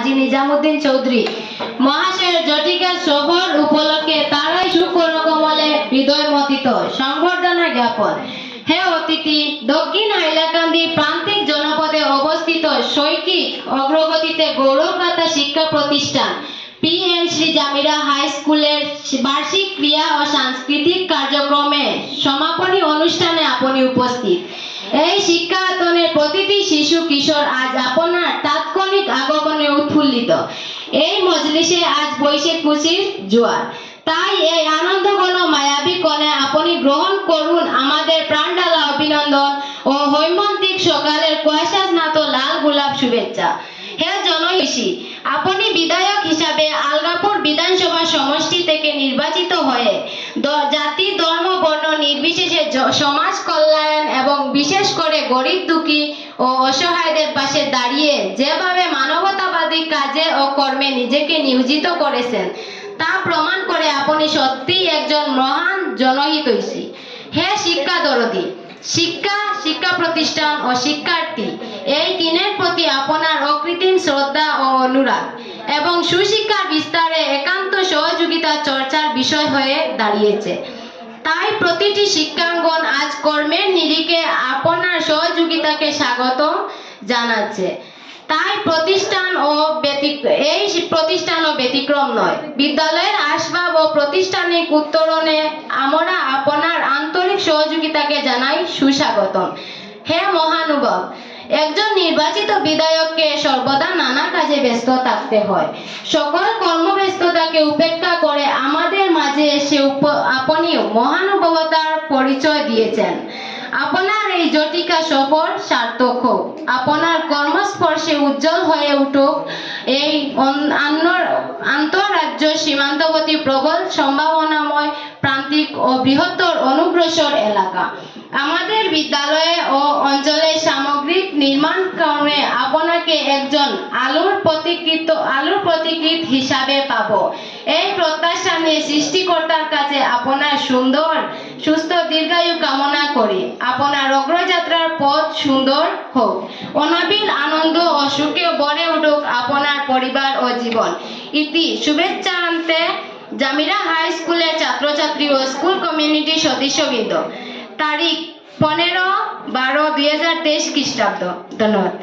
হাজী নিজামুদ্দিন চৌধুরী মহাশয়ের জটিকা সফর উপলক্ষে তারাই সুকরকমলে হৃদয়মথিত সংবর্ধনা জ্ঞাপন। হে অতিথি, দক্ষিণ হাইলাকান্দি প্রান্তিক জনপদে অবস্থিত শৈক্ষিক অগ্রগতিতে গৌরবগাথা শিক্ষা প্রতিষ্ঠান পি.এন. শ্রী জামিরা হাই স্কুলের বার্ষিক ক্রিয়া ও সাংস্কৃতিক কার্যক্রমে সমাপনী অনুষ্ঠানে আপনি উপস্থিত। এই শিক্ষায়তনের প্রতিটি শিশু কিশোর আজ আপনার তাৎক্ষণিক আগমনে উৎফুল্লিত। এই মজলিসে আজ বৈশে খুশির জোয়ার। তাই এই আনন্দঘন মায়াবী কণে আপনি গ্রহণ করুন আমাদের প্রাণঢালা অভিনন্দন ও হৈমন্তিক সকালের কুয়াশা স্নাত লাল গোলাপ শুভেচ্ছা। হে জনহিতৈষী, আপনি বিধায়ক হিসাবে আলগাপুর বিধানসভা সমষ্টি থেকে নির্বাচিত হয়ে জাতি ধর্ম বর্ণ নির্বিশেষে সমাজ কল্যাণ এবং বিশেষ করে গরিব দুঃখী ও অসহায়দের পাশে দাঁড়িয়ে যেভাবে মানবতাবাদী কাজে ও কর্মে নিজেকে নিয়োজিত করেছেন তা প্রমাণ করে আপনি সত্যিই একজন মহান জনহিতৈষী। হে শিক্ষা দরদী, শিক্ষা প্রতিষ্ঠান ও শিক্ষার্থী এই তিনের প্রতি আপনার অকৃত্রিম শ্রদ্ধা ও অনুরাগ এবং সুশিক্ষার বিস্তারে একান্ত সহযোগিতা চর্চার বিষয় হয়ে দাঁড়িয়েছে। তাই প্রতিটি শিক্ষাঙ্গন আজ কর্মের নিরিখে আপনার সহযোগিতাকে স্বাগত জানাচ্ছে। তাই এই প্রতিষ্ঠানও ব্যতিক্রম নয়। বিদ্যালয়ের আসবাব ও প্রাতিষ্ঠানিক উত্তরণে আমরা আপনার আন্তরিক সহযোগিতাকে জানাই সুস্বাগতম। হে মহানুভব, একজন নির্বাচিত বিধায়ককে সর্বদা নানা কাজে ব্যস্ত থাকতে হয়। সকল কর্মব্যস্ততাকে উপেক্ষা করে আমাদের মাঝে এসে আপনি মহানুভবতার পরিচয় দিয়েছেন। আপনার এই জটিকা সফর সার্থক হোক, আপনার কর্মস্পর্শে উজ্জ্বল হয়ে উঠুক এই আন্তঃরাজ্য সীমান্তবর্তী প্রবল সম্ভাবনাময় প্রান্তিক ও বৃহত্তর অনুগ্রসর এলাকা। আমাদের বিদ্যালয়ে ও অঞ্চলে সামগ্রিক নির্মাণ কর্মে আপনাকে একজন আলোর প্রতীকৃত হিসাবে পাব এই প্রত্যাশা নিয়ে সৃষ্টিকর্তার কাছে আপনার সুন্দর সুস্থ দীর্ঘায়ু কামনা করি। আপনার অগ্রযাত্রার পথ সুন্দর হোক, অনাবিল আনন্দ ও সুখে ভরে উঠুক আপনার পরিবার ও জীবন। ইতি শুভেচ্ছান্তে জামিরা হাই স্কুলের ছাত্রছাত্রী ও স্কুল কমিউনিটির সদস্যবৃন্দ। তারিখ 15/12/2023 খ্রিস্টাব্দ। ধন্যবাদ।